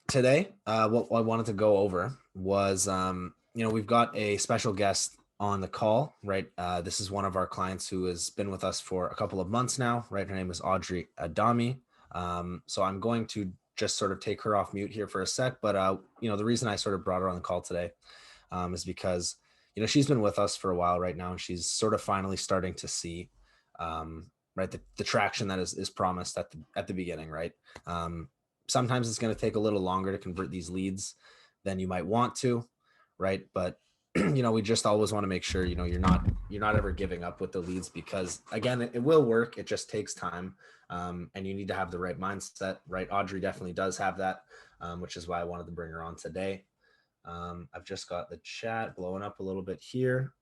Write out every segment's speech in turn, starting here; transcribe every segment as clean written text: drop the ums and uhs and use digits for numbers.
Today, what I wanted to go over was, we've got a special guest on the call, right? This is one of our clients who has been with us for a couple of months now, right? Her name is Audrey Adami. So I'm going to just sort of take her off mute here for a sec. But, the reason I sort of brought her on the call today is because, she's been with us for a while right now, and she's sort of finally starting to see, right, the traction that is promised at the beginning, right? Sometimes it's going to take a little longer to convert these leads than you might want to, right? But we just always want to make sure you're not ever giving up with the leads, because again, it will work. It just takes time, and you need to have the right mindset, right? Audrey definitely does have that, which is why I wanted to bring her on today. I've just got the chat blowing up a little bit here.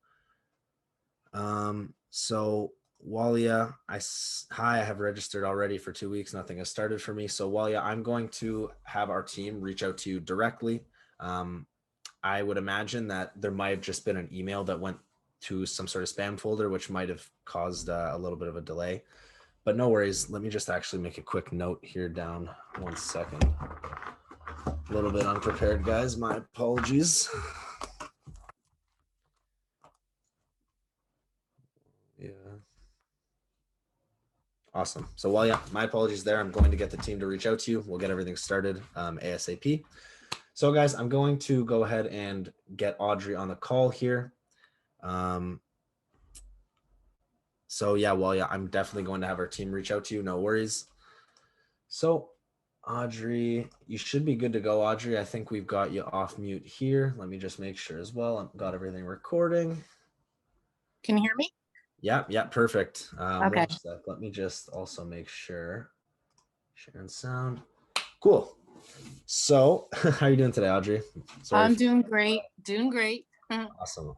So Walia, hi, I have registered already for 2 weeks. Nothing has started for me. So Walia, I'm going to have our team reach out to you directly. I would imagine that there might have just been an email that went to some sort of spam folder, which might have caused a little bit of a delay, but no worries. Let me just actually make a quick note here down. 1 second. A little bit unprepared, guys. My apologies. Yeah. Awesome. So my apologies there. I'm going to get the team to reach out to you. We'll get everything started ASAP. So guys, I'm going to go ahead and get Audrey on the call here. I'm definitely going to have our team reach out to you. No worries. So Audrey, you should be good to go. Audrey, I think we've got you off mute here. Let me just make sure as well. I've got everything recording. Can you hear me? Yeah, perfect. Okay. 1 sec. Let me just also make sure. Share and sound. Cool. So, how are you doing today, Audrey? I'm doing great. Doing great. Awesome.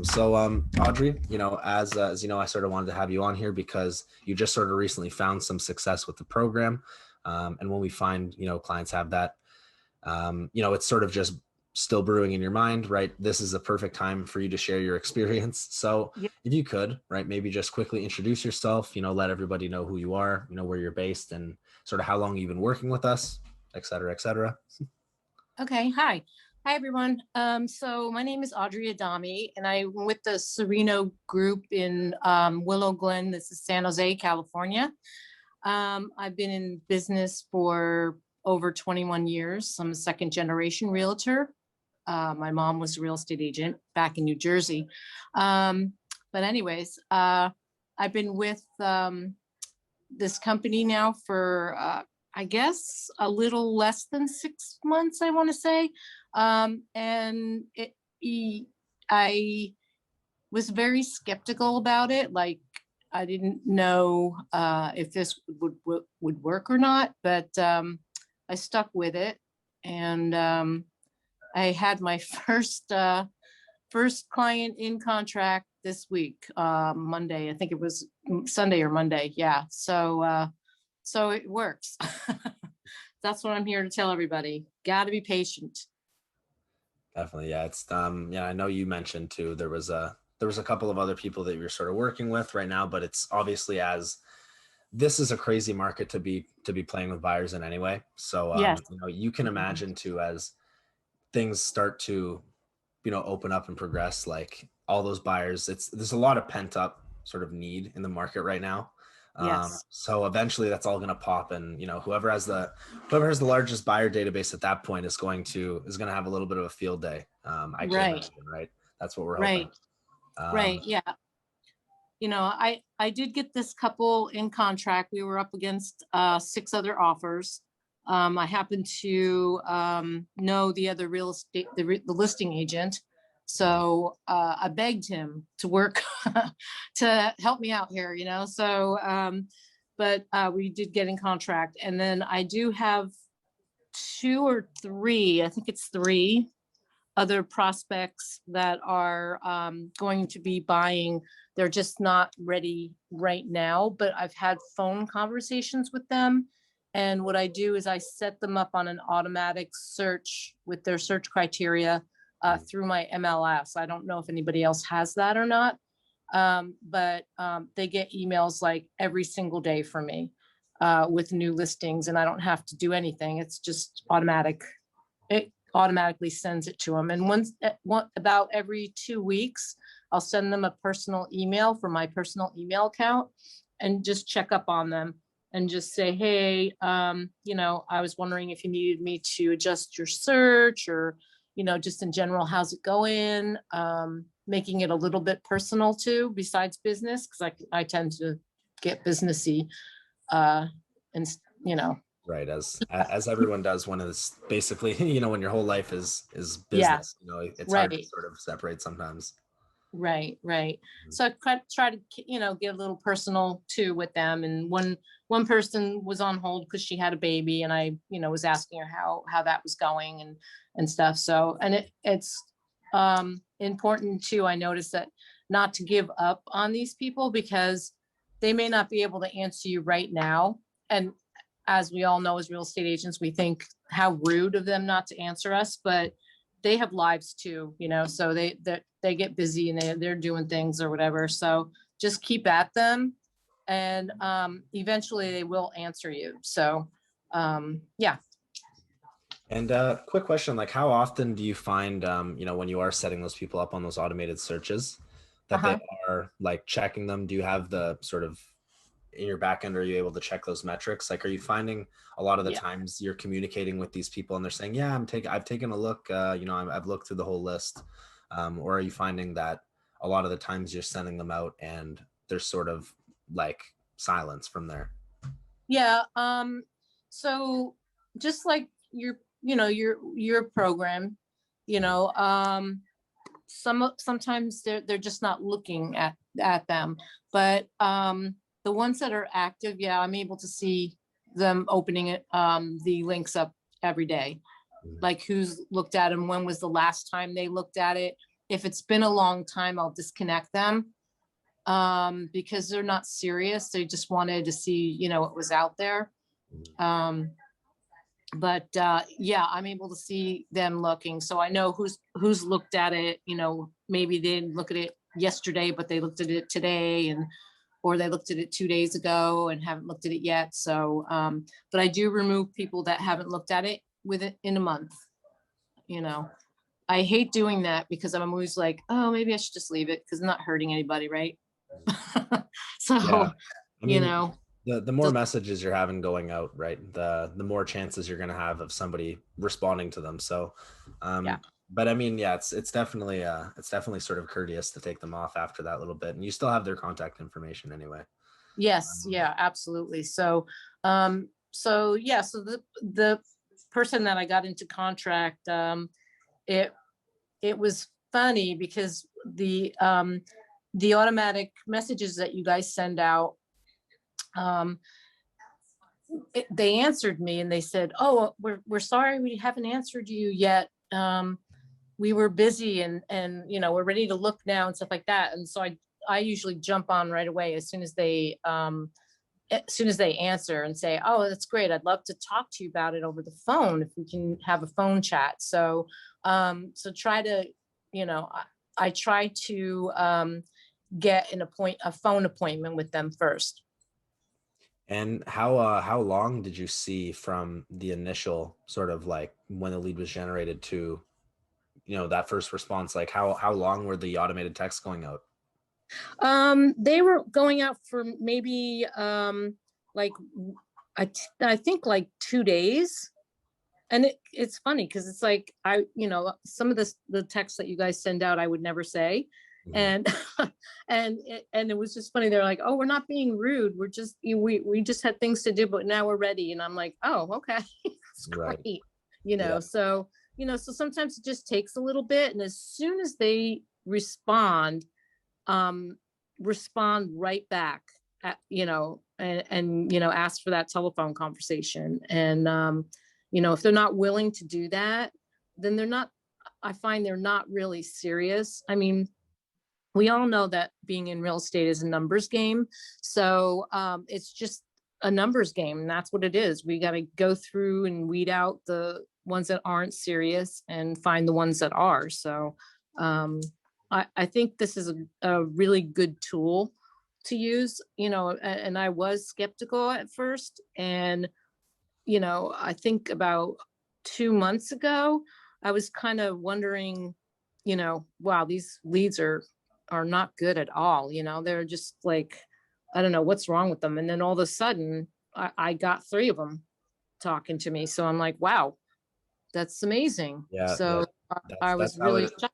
So, Audrey, as you know, I sort of wanted to have you on here because you just sort of recently found some success with the program. And when we find, clients have that, it's sort of just still brewing in your mind, right? This is a perfect time for you to share your experience. So Yeah. if you could, right, maybe just quickly introduce yourself, let everybody know who you are, where you're based, and sort of how long you've been working with us, et cetera, et cetera. Okay. Hi, everyone. So my name is Audrey Adami, and I'm with the Sereno Group in Willow Glen. This is San Jose, California. I've been in business for over 21 years. I'm a second generation realtor. My mom was a real estate agent back in New Jersey. But anyways, I've been with this company now for, I guess, a little less than 6 months, I want to say. And I was very skeptical about it. Like, I didn't know if this would work or not, but I stuck with it. And I had my first client in contract this week, Monday. I think it was Sunday or Monday. Yeah. So it works. That's what I'm here to tell everybody. Got to be patient. Definitely. Yeah. It's, I know you mentioned too, there was a couple of other people that you're sort of working with right now, but it's obviously, as this is a crazy market to be playing with buyers in anyway. So, Yes. you can imagine too, as things start to, open up and progress, like all those buyers, there's a lot of pent up sort of need in the market right now. Yes. So eventually that's all going to pop, and whoever has the largest buyer database at that point is going to have a little bit of a field day. I can imagine, right? That's what we're hoping. Right. Yeah. I did get this couple in contract. We were up against 6 other offers. I happen to know the other real estate, the listing agent. So I begged him to work to help me out here, So, but we did get in contract. And then I do have 2 or 3, I think it's 3 other prospects that are going to be buying. They're just not ready right now, but I've had phone conversations with them. And what I do is I set them up on an automatic search with their search criteria through my MLS. I don't know if anybody else has that or not, but they get emails like every single day from me. with new listings, and I don't have to do anything. It's just automatic. It automatically sends it to them. And about every 2 weeks, I'll send them a personal email from my personal email account and just check up on them and just say, hey, I was wondering if you needed me to adjust your search, or, just in general, how's it going? Making it a little bit personal too, besides business, because I tend to get businessy, and Right, as everyone does when it's basically, when your whole life is yeah, business, it's hard to right. sort of separate sometimes. Right. Mhm. So I try to, get a little personal too with them. And one person was on hold because she had a baby, and I, was asking her how that was going and stuff. So, and it's important too. I noticed that not to give up on these people, because they may not be able to answer you right now. And as we all know, as real estate agents, we think how rude of them not to answer us, but they have lives too, so they get busy, and they're doing things or whatever. So just keep at them, and eventually they will answer you. So yeah. And quick question, like how often do you find, when you are setting those people up on those automated searches, that they Uh-huh. are like checking them? Do you have the sort of in your back end, are you able to check those metrics? Like, are you finding a lot of the Yeah. times you're communicating with these people and they're saying, yeah, I've taken a look, I've looked through the whole list. Or are you finding that a lot of the times you're sending them out and there's sort of like silence from there? Yeah. So just like your program, sometimes they're just not looking at them. But the ones that are active, yeah, I'm able to see them opening it, the links up every day, Mhm. like who's looked at them, when was the last time they looked at it. If it's been a long time, I'll disconnect them, because they're not serious. They just wanted to see, what was out there. Um, but yeah, I'm able to see them looking, so I know who's looked at it. Maybe they didn't look at it yesterday, but they looked at it today, and or they looked at it 2 days ago and haven't looked at it yet. So but I do remove people that haven't looked at it in a month. you know I hate doing that, because I'm always like, oh, maybe I should just leave it, because I'm not hurting anybody, right? Yeah. So, I you mean, know the more just messages you're having going out, right, the more chances you're going to have of somebody responding to them. So, yeah. but I mean, yeah, it's definitely sort of courteous to take them off after that little bit, and you still have their contact information anyway. Yes, Um, yeah, absolutely. So yeah, so the person that I got into contract, it it was funny, because the automatic messages that you guys send out, um, they answered me, and they said, "Oh, we're sorry, we haven't answered you yet. We were busy, and we're ready to look now," and stuff like that. And so I usually jump on right away as soon as they answer and say, "Oh, that's great. I'd love to talk to you about it over the phone, if we can have a phone chat." So so try to, I try to get a phone appointment with them first. and how long did you see from the initial sort of like when the lead was generated to, that first response? Like how long were the automated texts going out? They were going out for maybe like I think like 2 days. And it's funny, because it's like, some of the texts that you guys send out, I would never say. Mhm. And and it was just funny. They're like, "Oh, we're not being rude. We just had things to do, but now we're ready." And I'm like, "Oh, okay." It's Right. great. Yeah. So sometimes it just takes a little bit. And as soon as they um respond right back, and ask for that telephone conversation. And if they're not willing to do that, then they're not I find they're not really serious. I mean, we all know that being in real estate is a numbers game. So it's just a numbers game, and that's what it is. We got to go through and weed out the ones that aren't serious and find the ones that are. So um, I think this is a really good tool to use, and I was skeptical at first. And, I think about 2 months ago, I was kind of wondering, wow, these leads are not good at all. They're just like, I don't know what's wrong with them. And then all of a sudden I got 3 of them talking to me. So I'm like, wow, that's amazing. Yeah, yeah. So I That's was how really it shocked.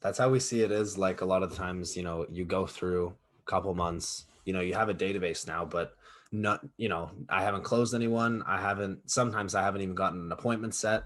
that's how we see it is like a lot of times, you go through a couple months, you have a database now, but not, I haven't closed anyone. Sometimes I haven't even gotten an appointment set.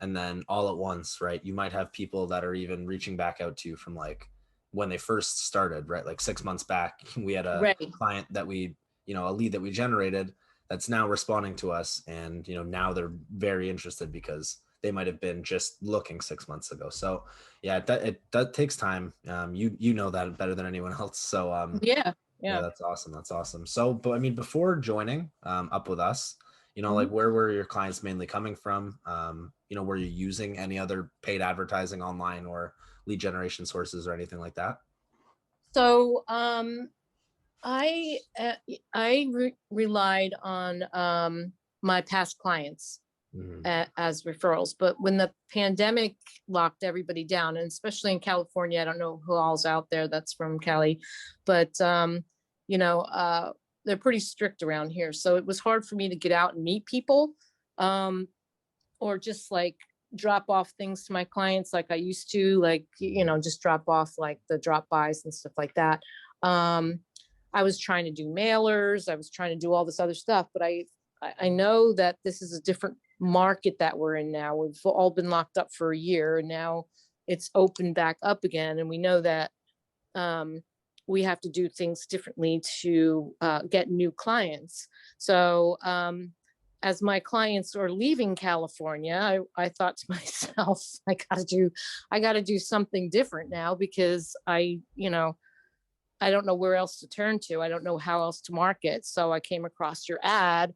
And then all at once, right? You might have people that are even reaching back out to you from like when they first started, right? Like 6 months back, we had a Right. client that a lead that we generated that's now responding to us. And, now they're very interested because they might have been just looking 6 months ago. So yeah, that takes time. You know that better than anyone else. So Yeah. yeah, Yeah. that's awesome. That's awesome. So, but I mean, before joining up with us, like Mhm. where were your clients mainly coming from? Were you using any other paid advertising online or lead generation sources or anything like that? So I uh, I relied on my past clients Hmm. as referrals. But when the pandemic locked everybody down, and especially in California, I don't know who all's out there that's from Cali, but you know, uh, they're pretty strict around here. So it was hard for me to get out and meet people, um, or just like drop off things to my clients like I used to, like, just drop off like the drop bys and stuff like that. Um, I was trying to do mailers, I was trying to do all this other stuff, but I know that this is a different market that we're in now. We've all been locked up for a year, and now it's opened back up again. And we know that um, we have to do things differently to get new clients. So, as my clients are leaving California, I thought to myself, I got to do something different now, because I don't know where else to turn to. I don't know how else to market. So I came across your ad,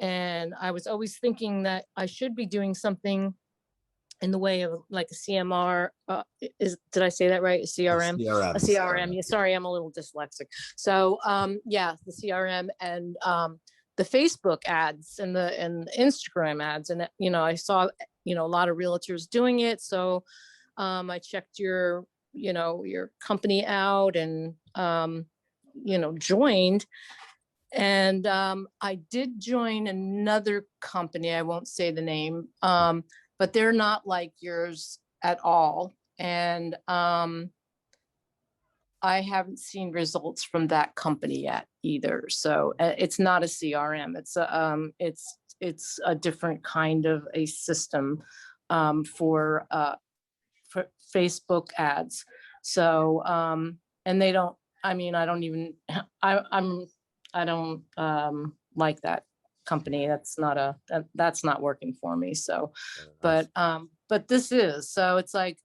and I was always thinking that I should be doing something in the way of like a CMR. Did I say that right? A CRM? A CRM. CRM. Yeah, sorry, I'm a little dyslexic. So yeah, the CRM and the Facebook ads and the Instagram ads. And I saw a lot of realtors doing it. So I checked your company out, and joined. And I did join another company. I won't say the name, but they're not like yours at all. And I haven't seen results from that company yet either. So it's not a CRM. It's a different kind of a system for Facebook ads. So and they don't. I mean, I don't even. I don't like that company. That's not working for me. So, Very nice. but this is. So it's like,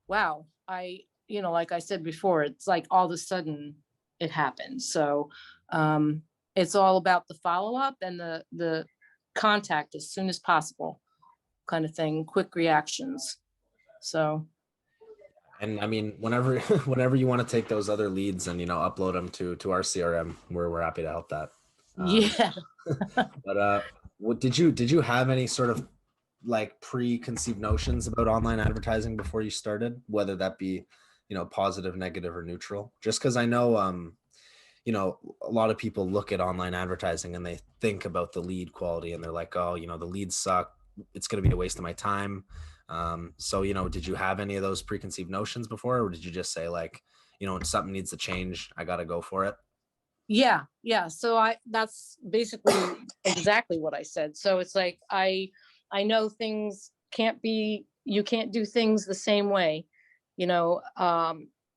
wow. Like I said before, it's like all of a sudden it happens. So it's all about the follow up and the contact as soon as possible, kind of thing. Quick reactions. So And I mean, whenever whenever you want to take those other leads and upload them to our CRM, we're happy to help that. Um, yeah. but what did you have any sort of like preconceived notions about online advertising before you started, whether that be positive, negative, or neutral? Just because I know a lot of people look at online advertising and they think about the lead quality and they're like, oh, the leads suck, it's going to be a waste of my time. So did you have any of those preconceived notions before, or did you just say like, when something needs to change, I got to go for it? Yeah. So that's basically exactly what I said. So it's like I know things can't be you can't do things the same way. You know,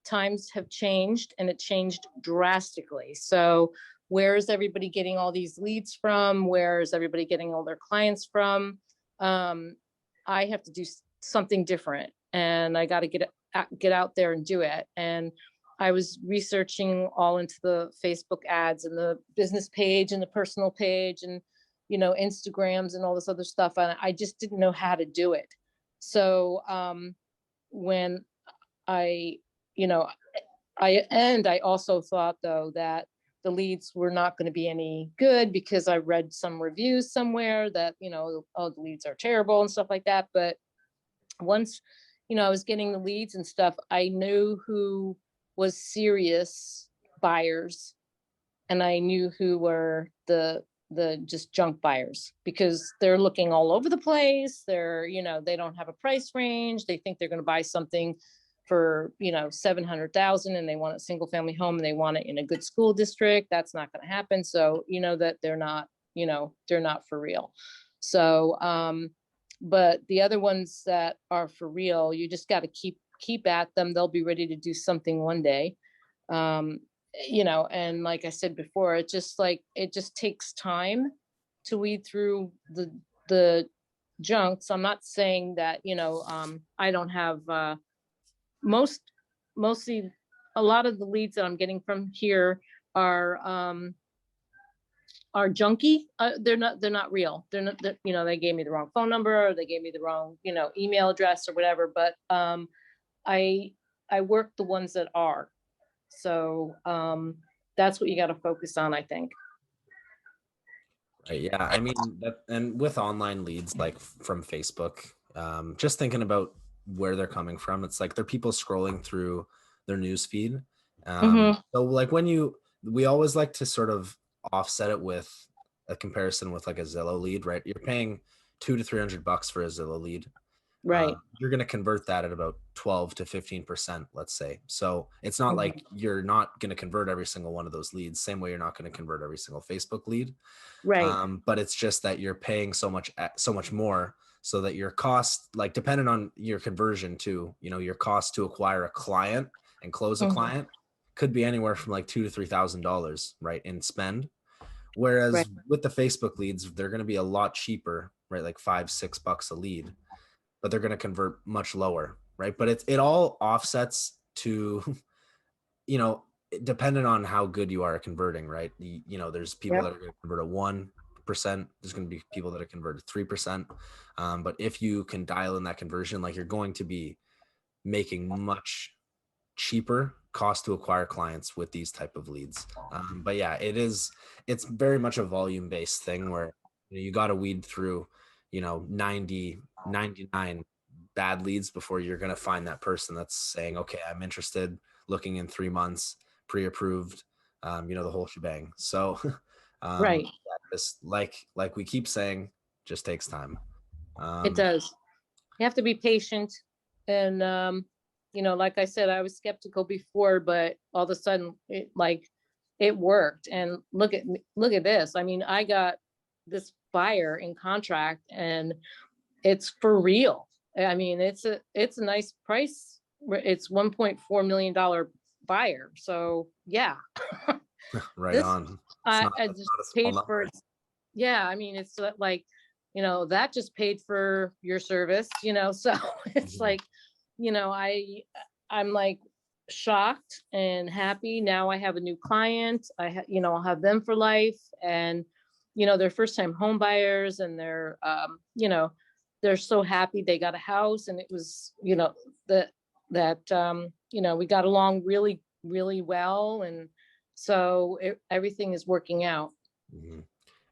times have changed, and it changed drastically. So where is everybody getting all these leads from? Where is everybody getting all their clients from? Um, I have to do something different, and I got to get out there and do it. And I was researching all into the Facebook ads and the business page and the personal page and Instagrams and all this other stuff, and I just didn't know how to do it. So when I, you know, I also thought though that the leads were not going to be any good because I read some reviews somewhere that, oh, the leads are terrible and stuff like that. But once, I was getting the leads and stuff, I knew who was serious buyers, and I knew who were the just junk buyers, because they're looking all over the place. They're, they don't have a price range. They think they're going to buy something for, 700,000, and they want a single family home, and they want it in a good school district. That's not going to happen. So, that they're not, they're not for real. So, but the other ones that are for real, you just got to keep at them. They'll be ready to do something one day. And like I said before, it just takes time to weed through the junks. I'm not saying that, I don't have, mostly a lot of the leads that I'm getting from here are junky. They're not real. They're not, they gave me the wrong phone number, or they gave me the wrong, email address or whatever. But I work the ones that are. So that's what you got to focus on, I think. Right, yeah, I mean that, and with online leads like from Facebook, just thinking about where they're coming from, it's like they're people scrolling through their news feed. So like we always like to sort of offset it with a comparison with like a Zillow lead, right? You're paying $200 to $300 for a Zillow lead. Right. You're going to convert that at about 12 to 15%, let's say. So it's not like you're not going to convert every single one of those leads, same way you're not going to convert every single Facebook lead. Right. But it's just that you're paying so much more, so that your cost, like depending on your conversion too, your cost to acquire a client and close a client could be anywhere from like $2,000 to $3,000, right, in spend. Whereas with the Facebook leads, they're going to be a lot cheaper, right? Like $5-6 a lead, but they're going to convert much lower, right? But it all offsets to, depending on how good you are at converting, right? There's people that are going to convert at 1%. There's going to be people that are converted 3%. But if you can dial in that conversion, like you're going to be making much cheaper cost to acquire clients with these type of leads. But yeah, it's very much a volume based thing where you got to weed through, 90, 99 bad leads before you're going to find that person that's saying, okay, I'm interested, looking in 3 months, pre-approved, the whole shebang. So, Right. just like we keep saying, just takes time. It does. You have to be patient. And, like I said, I was skeptical before, but all of a sudden it worked. And look at this. I mean, I got this buyer in contract, and it's for real. I mean, it's a nice price. It's $1.4 million buyer. So yeah. Right on. I just paid for it. Yeah. I mean, it's like, that just paid for your service, so it's like, I'm like shocked and happy. Now I have a new client. I'll have them for life. And, they're first time home buyers, and they're so happy they got a house. And it was, we got along really, really well. And so everything is working out.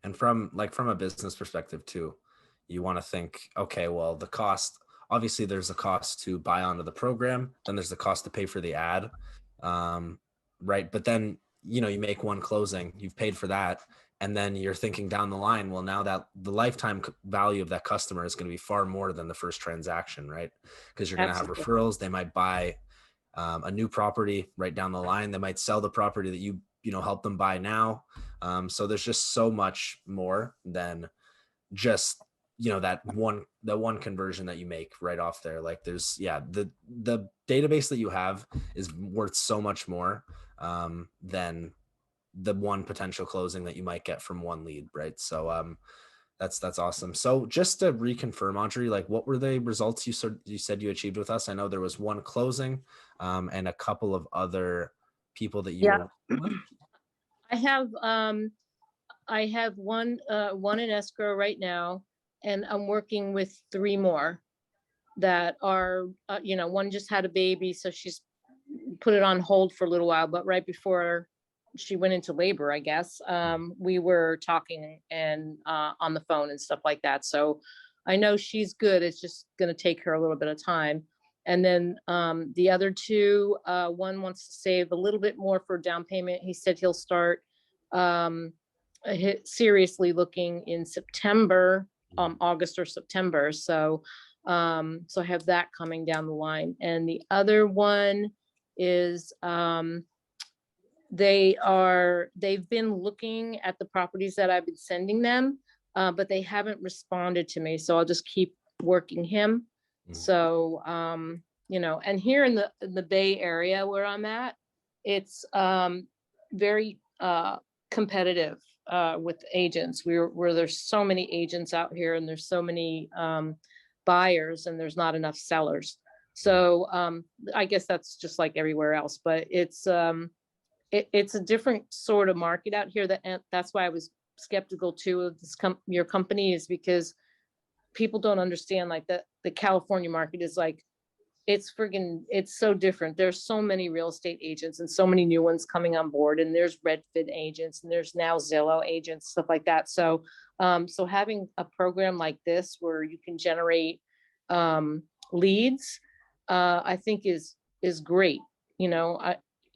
And from a business perspective too, you want to think, okay, well, the cost, obviously there's a cost to buy onto the program, then there's the cost to pay for the ad, right? But then, you make one closing, you've paid for that. And then you're thinking down the line, well, now that the lifetime value of that customer is going to be far more than the first transaction, right? Because you're going to have referrals. They might buy a new property right down the line. They might sell the property that you help them buy now. So there's just so much more than just, that one conversion that you make right off there. Like there's, the database that you have is worth so much more than the one potential closing that you might get from one lead, right? So that's awesome. So just to reconfirm, Audrey, like what were the results you said you achieved with us? I know there was one closing and a couple of other people that you were working with. I have one in escrow right now, and I'm working with 3 more that are, one just had a baby, so she's put it on hold for a little while, but right before she went into labor, I guess, we were talking and on the phone and stuff like that. So I know she's good. It's just going to take her a little bit of time. And then the other two, one wants to save a little bit more for down payment. He said he'll start seriously looking in September, August or September. So so I have that coming down the line. And the other one is they've been looking at the properties that I've been sending them, but they haven't responded to me. So I'll just keep working him. So, you know, and here in the Bay Area where I'm at, it's very competitive with agents. Where there's so many agents out here and there's so many buyers and there's not enough sellers. So I guess that's just like everywhere else, but it's a different sort of market out here. That's why I was skeptical too of this your company, is because people don't understand like the California market is like, it's so different. There's so many real estate agents and so many new ones coming on board, and there's Redfin agents and there's now Zillow agents, stuff like that. So so having a program like this where you can generate leads, I think is great. You know,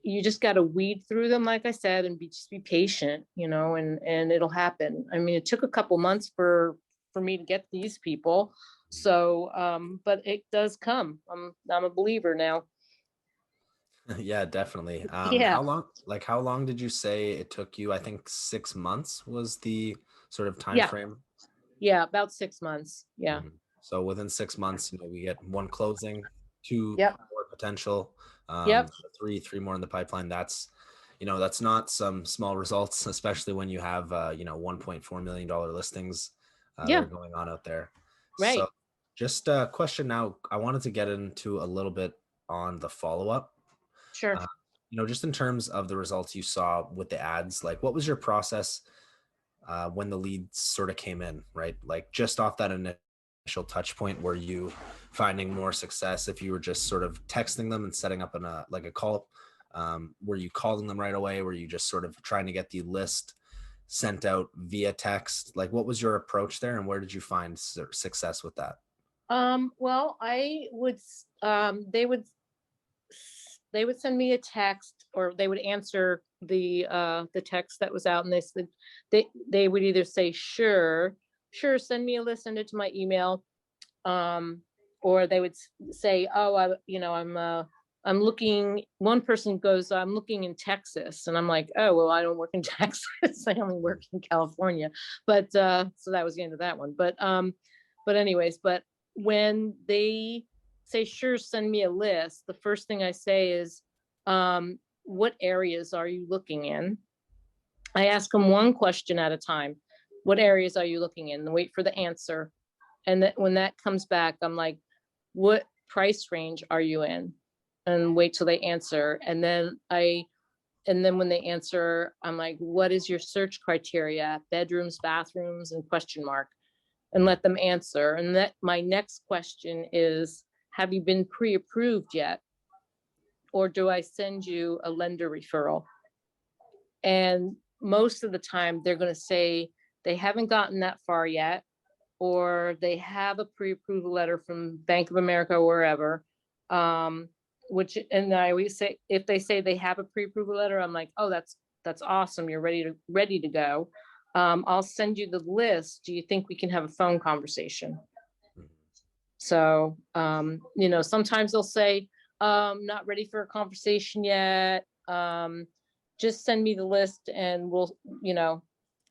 you just got to weed through them, like I said, and just be patient, you know, and it'll happen. I mean, it took a couple months for me to get these people. So, but it does come. I'm a believer now. Yeah, definitely. Yeah. How long did you say it took you? I think 6 months was the sort of time Yeah. frame. Yeah. About 6 months. Yeah. So within 6 months, you know, we get one closing, two Yep. more potential, Yep. three more in the pipeline. That's, you know, that's not some small results, especially when you have, you know, $1.4 million listings that Yeah. are going on out there. Right. So just a question now, I wanted to get into a little bit on the follow-up. Sure. You know, just in terms of the results you saw with the ads, like what was your process when the leads sort of came in, right? Like just off that initial touch point, were you finding more success if you were just sort of texting them and setting up a call? Were you calling them right away? Were you just sort of trying to get the list sent out via text? Like what was your approach there, and where did you find success with that? Well, I would, they would send me a text, or they would answer the text that was out, and they said they would either say, sure, send me a list, send it to my email. Or they would say, oh, I'm looking, one person goes, I'm looking in Texas. And I'm like, oh, well, I don't work in Texas. I only work in California. But so that was the end of that one. But anyways, but when they say, sure, send me a list, the first thing I say is, what areas are you looking in? I ask them one question at a time. What areas are you looking in? And wait for the answer. And then when that comes back, I'm like, what price range are you in? And wait till they answer. And then when they answer, I'm like, what is your search criteria? Bedrooms, bathrooms, and question mark, and let them answer. And that my next question is, have you been pre-approved yet? Or do I send you a lender referral? And most of the time they're going to say they haven't gotten that far yet, or they have a pre-approval letter from Bank of America or wherever. And I always say, if they say they have a pre-approval letter, I'm like, oh, that's awesome. You're ready to go. I'll send you the list. Do you think we can have a phone conversation? So, you know, sometimes they'll say, not ready for a conversation yet. Just send me the list and we'll, you know,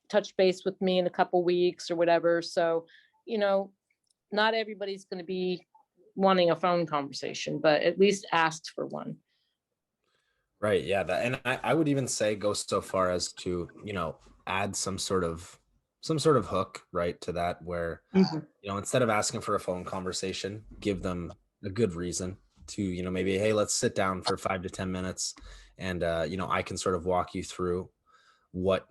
touch base with me in a couple weeks or whatever. So, you know, not everybody's going to be wanting a phone conversation, but at least asked for one. Right. Yeah. And I would even say go so far as to, you know, add some sort of hook, right, to that, where, you know, instead of asking for a phone conversation, give them a good reason to, you know, maybe, hey, let's sit down for 5 to 10 minutes. And, you know, I can sort of walk you through what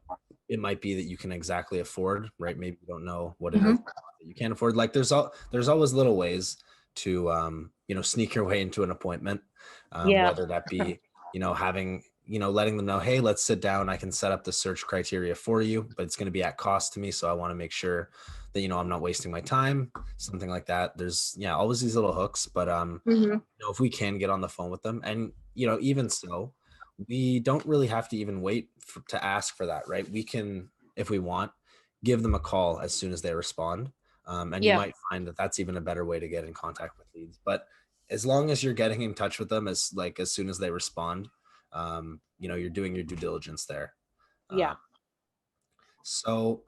it might be that you can exactly afford, right? Maybe you don't know what it is that you can't afford. Like there's always little ways to, you know, sneak your way into an appointment, whether that be, having, letting them know, hey, let's sit down. I can set up the search criteria for you, but it's going to be at cost to me. So I want to make sure that, I'm not wasting my time, something like that. There's, always these little hooks, but, if we can get on the phone with them, and, even so, we don't really have to even wait to ask for that, right? We can, if we want, give them a call as soon as they respond. And you Yeah. might find that that's even a better way to get in contact with leads. But as long as you're getting in touch with them as soon as they respond, you're doing your due diligence there. Yeah. So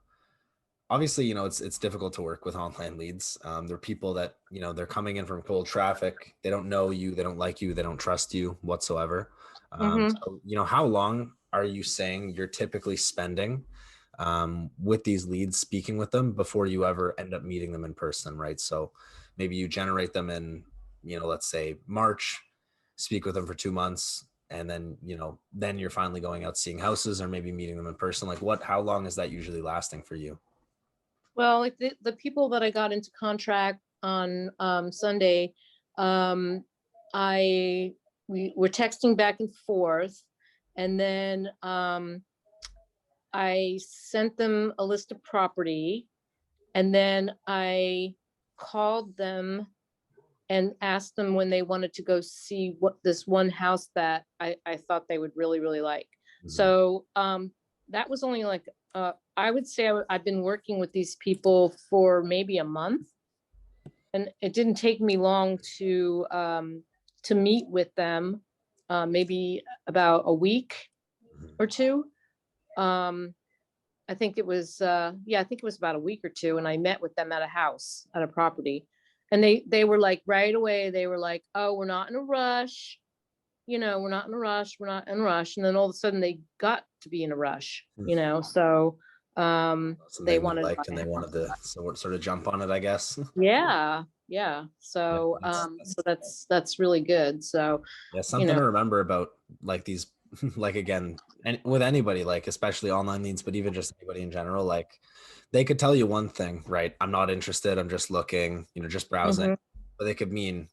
obviously, it's difficult to work with online leads. They're people that, they're coming in from cold traffic. They don't know you. They don't like you. They don't trust you whatsoever. So, how long are you saying you're typically spending with these leads, speaking with them before you ever end up meeting them in person, right? So maybe you generate them in, let's say March, speak with them for 2 months, and then, then you're finally going out seeing houses or maybe meeting them in person. Like how long is that usually lasting for you? Well, like the people that I got into contract on Sunday, we were texting back and forth, and then I sent them a list of property, and then I called them and asked them when they wanted to go see what this one house that I thought they would really, really like. Mhm. So that was only like, I would say I've been working with these people for maybe a month. And it didn't take me long to meet with them, maybe about a week or two. I think it was, I think it was about a week or two. And I met with them at a house, at a property. And they were like, right away, they were like, oh, we're not in a rush. We're not in a rush. We're not in a rush. And then all of a sudden they got to be in a rush, so they Something they wanted to buy liked and a they wanted to sort of jump on it, I guess. Yeah. Yeah. Yeah, So, that's really good. So, something to remember about like these, like again, and with anybody, like especially online leads, but even just anybody in general, like they could tell you one thing, right? I'm not interested. I'm just looking, just browsing, but they could mean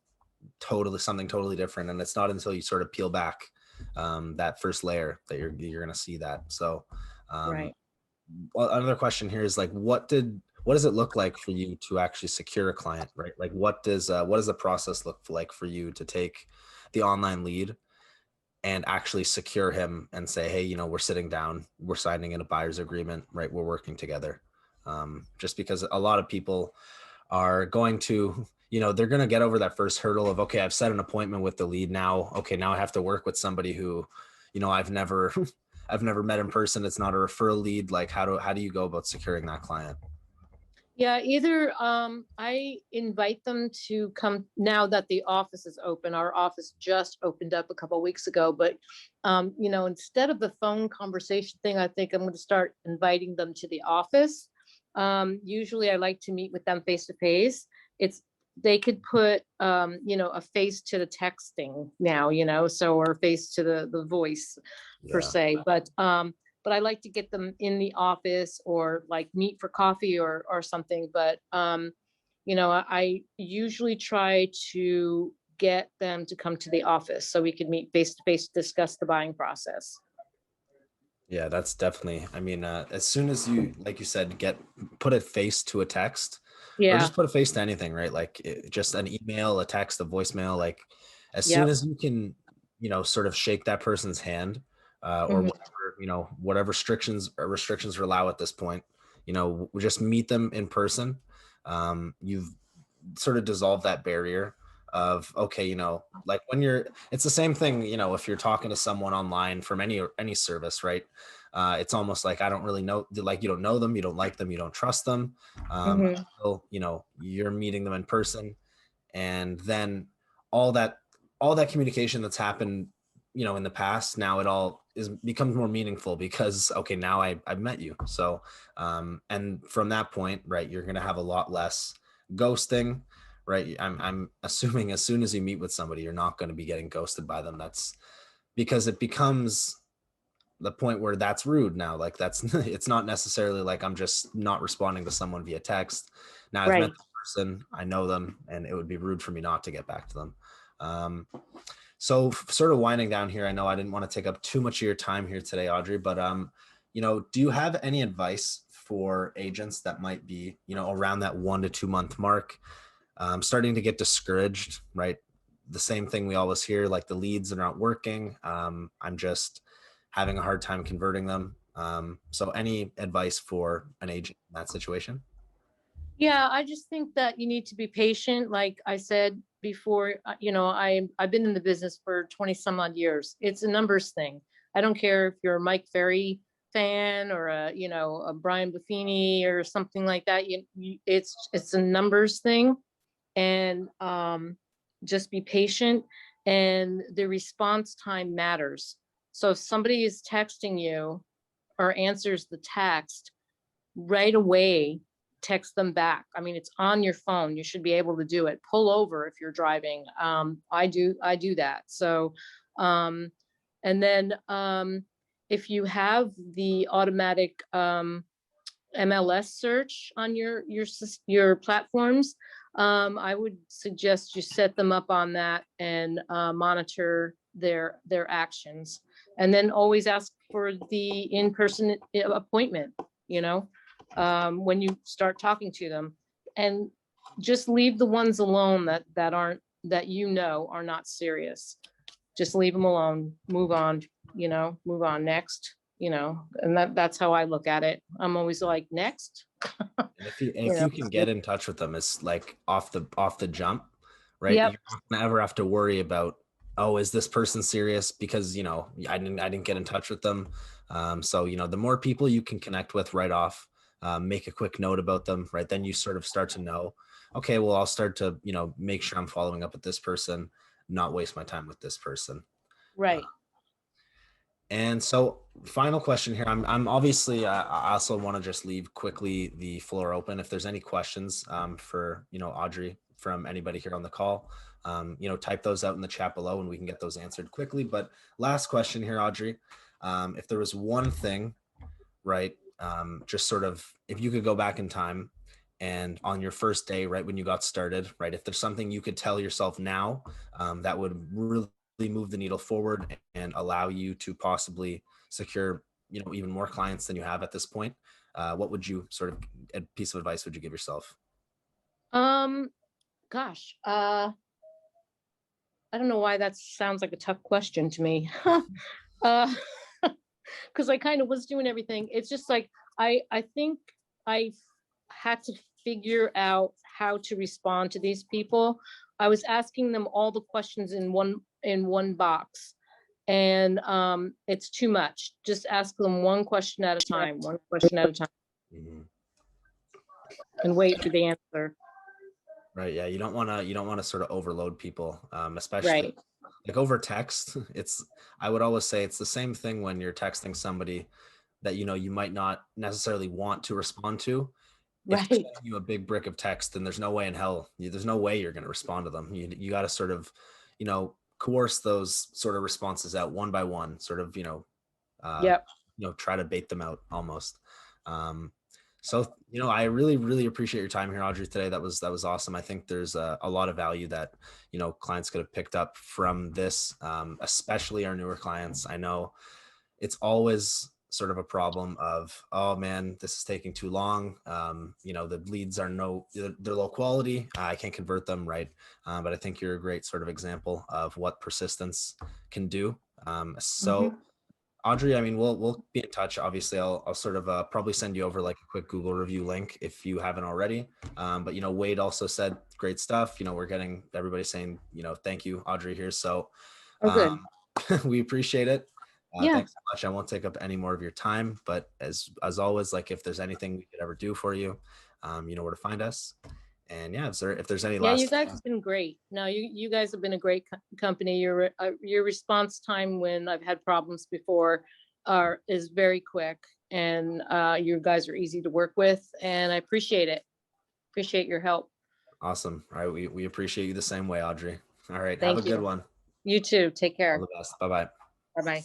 something totally different. And it's not until you sort of peel back that first layer that you're going to see that. So, right. well, another question here is like, what does it look like for you to actually secure a client, right? Like what does the process look like for you to take the online lead and actually secure him and say, hey, we're sitting down, we're signing in a buyer's agreement, right? We're working together. Just because a lot of people are going to, they're going to get over that first hurdle of, okay, I've set an appointment with the lead now. Okay, now I have to work with somebody who, I've never, I've never met in person. It's not a referral lead. Like how do you go about securing that client? Yeah, either I invite them to come now that the office is open. Our office just opened up a couple of weeks ago, but instead of the phone conversation thing, I think I'm going to start inviting them to the office. Usually I like to meet with them face to face. They could put a face to the texting now, so, or face to the voice per se, but I like to get them in the office or like meet for coffee or something. But I usually try to get them to come to the office so we can meet face to face, discuss the buying process. Yeah, that's definitely, I mean, as soon as you, like you said, put a face to a text or Yeah. just put a face to anything, right? Like just an email, a text, a voicemail, like as soon Yep. as you can, sort of shake that person's hand or Mhm. whatever, whatever restrictions allow at this point, just meet them in person. You've sort of dissolved that barrier of, okay, like it's the same thing, if you're talking to someone online from any service, right? It's almost like I don't really know, like you don't know them, you don't like them, you don't trust them. Mhm. Until, you're meeting them in person, and then all that all that communication that's happened, in the past, now it all becomes more meaningful because, okay, now I've met you. So, and from that point, right, you're going to have a lot less ghosting, right? I'm assuming as soon as you meet with somebody, you're not going to be getting ghosted by them. That's because it becomes the point where that's rude now. Like that's, it's not necessarily like I'm just not responding to someone via text. Now I've met Right. the person, I know them, and it would be rude for me not to get back to them. So sort of winding down here, I know I didn't want to take up too much of your time here today, Audrey, but do you have any advice for agents that might be, around that 1 to 2 month mark, starting to get discouraged, right? The same thing we always hear, like the leads are not working. I'm just having a hard time converting them. So any advice for an agent in that situation? Yeah, I just think that you need to be patient. Like I said before, I've been in the business for 20 some odd years. It's a numbers thing. I don't care if you're a Mike Ferry fan or a Brian Buffini or something like that. It's a numbers thing, and just be patient. And the response time matters. So if somebody is texting you or answers the text right away, text them back. I mean, it's on your phone. You should be able to do it. Pull over if you're driving. I do that. So, and then if you have the automatic MLS search on your platforms, I would suggest you set them up on that and monitor their actions, and then always ask for the in-person appointment. You know, when you start talking to them, and just leave the ones alone that are not serious. Just leave them alone. Move on. Move on next. And that's how I look at it. I'm always like, next. And if you you know. can get in touch with them, it's like off the jump, right? Yep. You're not gonna ever have to worry about, oh, is this person serious? Because I didn't get in touch with them. So the more people you can connect with right off, make a quick note about them, right? Then you sort of start to know, okay, well, I'll start to make sure I'm following up with this person, not waste my time with this person. Right. And so, final question here. I'm obviously, I also want to just leave quickly the floor open. If there's any questions for, Audrey, from anybody here on the call, type those out in the chat below and we can get those answered quickly. But last question here, Audrey. If there was one thing, right, just sort of, if you could go back in time and on your first day, right, when you got started, right, if there's something you could tell yourself now that would really move the needle forward and allow you to possibly secure even more clients than you have at this point, what would you sort of, a piece of advice would you give yourself? Um, Gosh, I don't know why that sounds like a tough question to me. uh, because I kind of was doing everything. It's just like I think I had to figure out how to respond to these people. I was asking them all the questions in one box, and it's too much. Just ask them one question at a time, Mhm. and wait for the answer. Right. Yeah. You don't want to sort of overload people, especially Right. like over text. I would always say it's the same thing when you're texting somebody that, you might not necessarily want to respond to. If they're Right. sending you a big brick of text, then there's no way in hell, there's no way you're going to respond to them. You got to sort of, coerce those sort of responses out one by one, sort of, uh, Yep. try to bait them out almost. Um, so, I really, really appreciate your time here, Audrey, today. That was awesome. I think there's a lot of value that, clients could have picked up from this, especially our newer clients. I know it's always sort of a problem of, oh man, this is taking too long. The leads are they're low quality. I can't convert them, right? But I think you're a great sort of example of what persistence can do. So Mhm. Audrey, I mean, we'll be in touch. Obviously, I'll sort of probably send you over like a quick Google review link if you haven't already. But Wade also said great stuff. We're getting everybody saying thank you, Audrey here. So Oh, good. um, we appreciate it. Yeah. Thanks so much. I won't take up any more of your time. But as always, like if there's anything we could ever do for you, you know where to find us. And yeah, if there's any Yeah, you last, guys have been great. No, you guys have been a great company. Your response time when I've had problems before is very quick, and you guys are easy to work with, and I appreciate it. Appreciate your help. awesome. All right, we appreciate you the same way, Audrey. All right, have a Thank good you. one. You too. Take All care. the best. Bye bye. Bye bye.